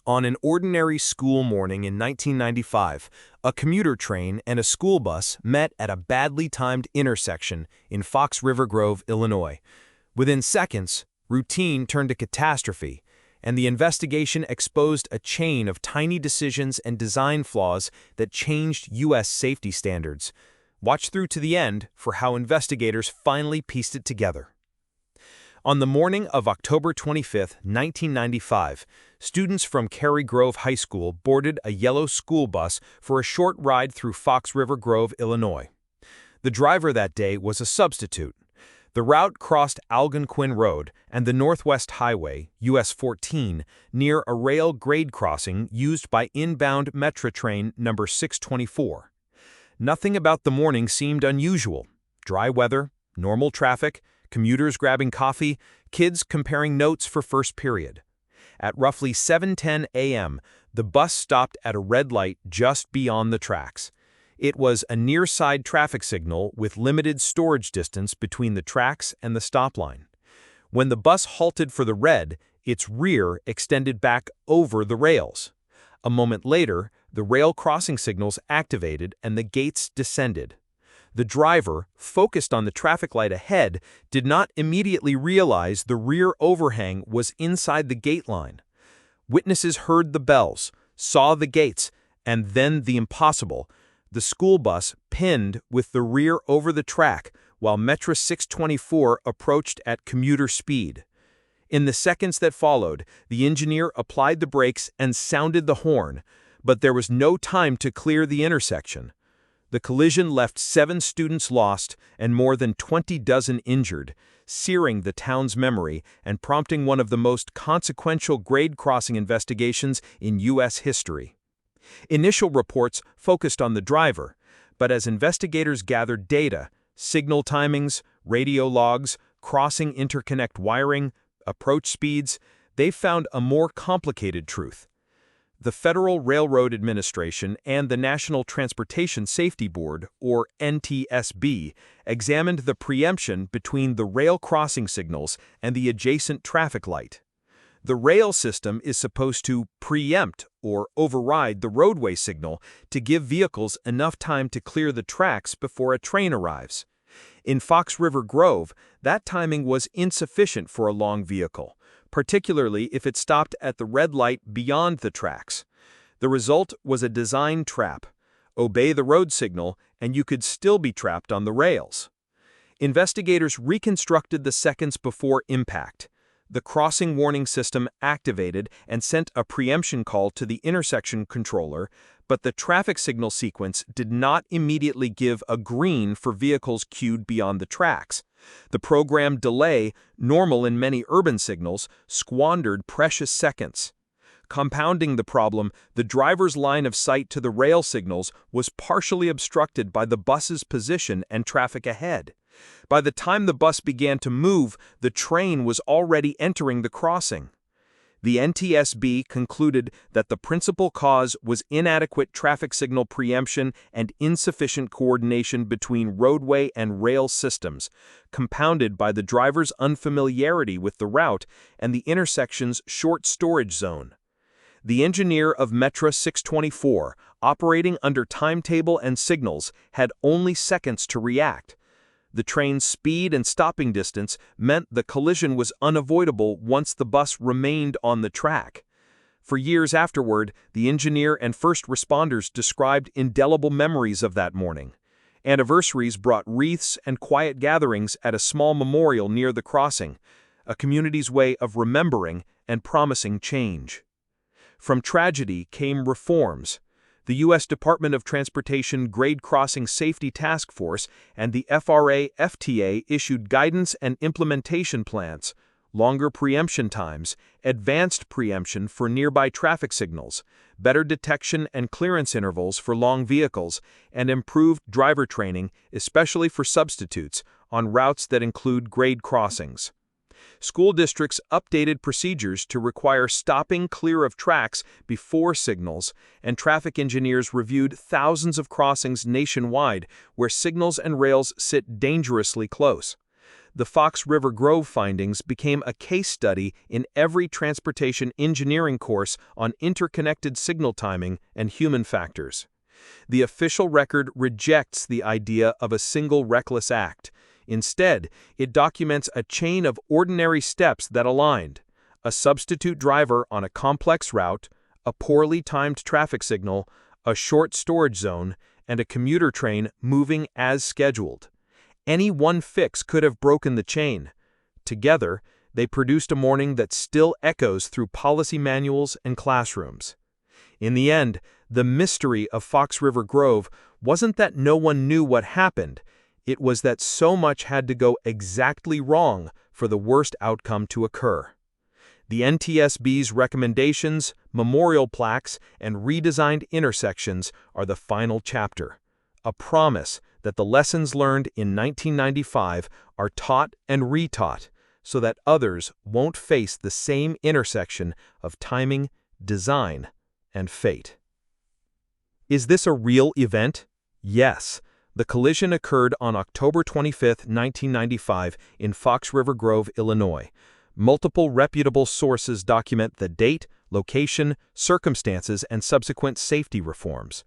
On an ordinary school morning in 1995, a commuter train and a school bus met at a badly timed intersection in Fox River Grove, Illinois. Within seconds, routine turned to catastrophe, and the investigation exposed a chain of tiny decisions and design flaws that changed U.S. safety standards. Watch through to the end for how investigators finally pieced it together. On the morning of October 25, 1995, students from Cary Grove High School boarded a yellow school bus for a short ride through Fox River Grove, Illinois. The driver that day was a substitute. The route crossed Algonquin Road and the Northwest Highway, US 14, near a rail grade crossing used by inbound Metra train number 624. Nothing about the morning seemed unusual. Dry weather, normal traffic, commuters grabbing coffee, kids comparing notes for first period. At roughly 7:10 a.m., the bus stopped at a red light just beyond the tracks. It was a near-side traffic signal with limited storage distance between the tracks and the stop line. When the bus halted for the red, its rear extended back over the rails. A moment later, the rail crossing signals activated and the gates descended. The driver, focused on the traffic light ahead, did not immediately realize the rear overhang was inside the gate line. Witnesses heard the bells, saw the gates, and then the impossible. The school bus pinned with the rear over the track while Metra 624 approached at commuter speed. In the seconds that followed, the engineer applied the brakes and sounded the horn, but there was no time to clear the intersection. The collision left 7 students lost and more than 20 dozen injured, searing the town's memory and prompting one of the most consequential grade crossing investigations in U.S. history. Initial reports focused on the driver, but as investigators gathered data, signal timings, radio logs, crossing interconnect wiring, approach speeds, they found a more complicated truth. The Federal Railroad Administration and the National Transportation Safety Board, or NTSB, examined the preemption between the rail crossing signals and the adjacent traffic light. The rail system is supposed to preempt or override the roadway signal to give vehicles enough time to clear the tracks before a train arrives. In Fox River Grove, that timing was insufficient for a long vehicle, particularly if it stopped at the red light beyond the tracks. The result was a design trap. Obey the road signal, and you could still be trapped on the rails. Investigators reconstructed the seconds before impact. The crossing warning system activated and sent a preemption call to the intersection controller, but the traffic signal sequence did not immediately give a green for vehicles queued beyond the tracks. The programmed delay, normal in many urban signals, squandered precious seconds. Compounding the problem, the driver's line of sight to the rail signals was partially obstructed by the bus's position and traffic ahead. By the time the bus began to move, the train was already entering the crossing. The NTSB concluded that the principal cause was inadequate traffic signal preemption and insufficient coordination between roadway and rail systems, compounded by the driver's unfamiliarity with the route and the intersection's short storage zone. The engineer of Metra 624, operating under timetable and signals, had only seconds to react. The train's speed and stopping distance meant the collision was unavoidable once the bus remained on the track. For years afterward, the engineer and first responders described indelible memories of that morning. Anniversaries brought wreaths and quiet gatherings at a small memorial near the crossing, a community's way of remembering and promising change. From tragedy came reforms. The U.S. Department of Transportation Grade Crossing Safety Task Force and the FRA-FTA issued guidance and implementation plans, longer preemption times, advanced preemption for nearby traffic signals, better detection and clearance intervals for long vehicles, and improved driver training, especially for substitutes, on routes that include grade crossings. School districts updated procedures to require stopping clear of tracks before signals, and traffic engineers reviewed thousands of crossings nationwide where signals and rails sit dangerously close. The Fox River Grove findings became a case study in every transportation engineering course on interconnected signal timing and human factors. The official record rejects the idea of a single reckless act. Instead, it documents a chain of ordinary steps that aligned: a substitute driver on a complex route, a poorly timed traffic signal, a short storage zone, and a commuter train moving as scheduled. Any one fix could have broken the chain. Together, they produced a morning that still echoes through policy manuals and classrooms. In the end, the mystery of Fox River Grove wasn't that no one knew what happened, it was that so much had to go exactly wrong for the worst outcome to occur. The NTSB's recommendations, memorial plaques, and redesigned intersections are the final chapter, a promise that the lessons learned in 1995 are taught and retaught so that others won't face the same intersection of timing, design, and fate. Is this a real event? Yes. The collision occurred on October 25, 1995 in Fox River Grove, Illinois. Multiple reputable sources document the date, location, circumstances, and subsequent safety reforms.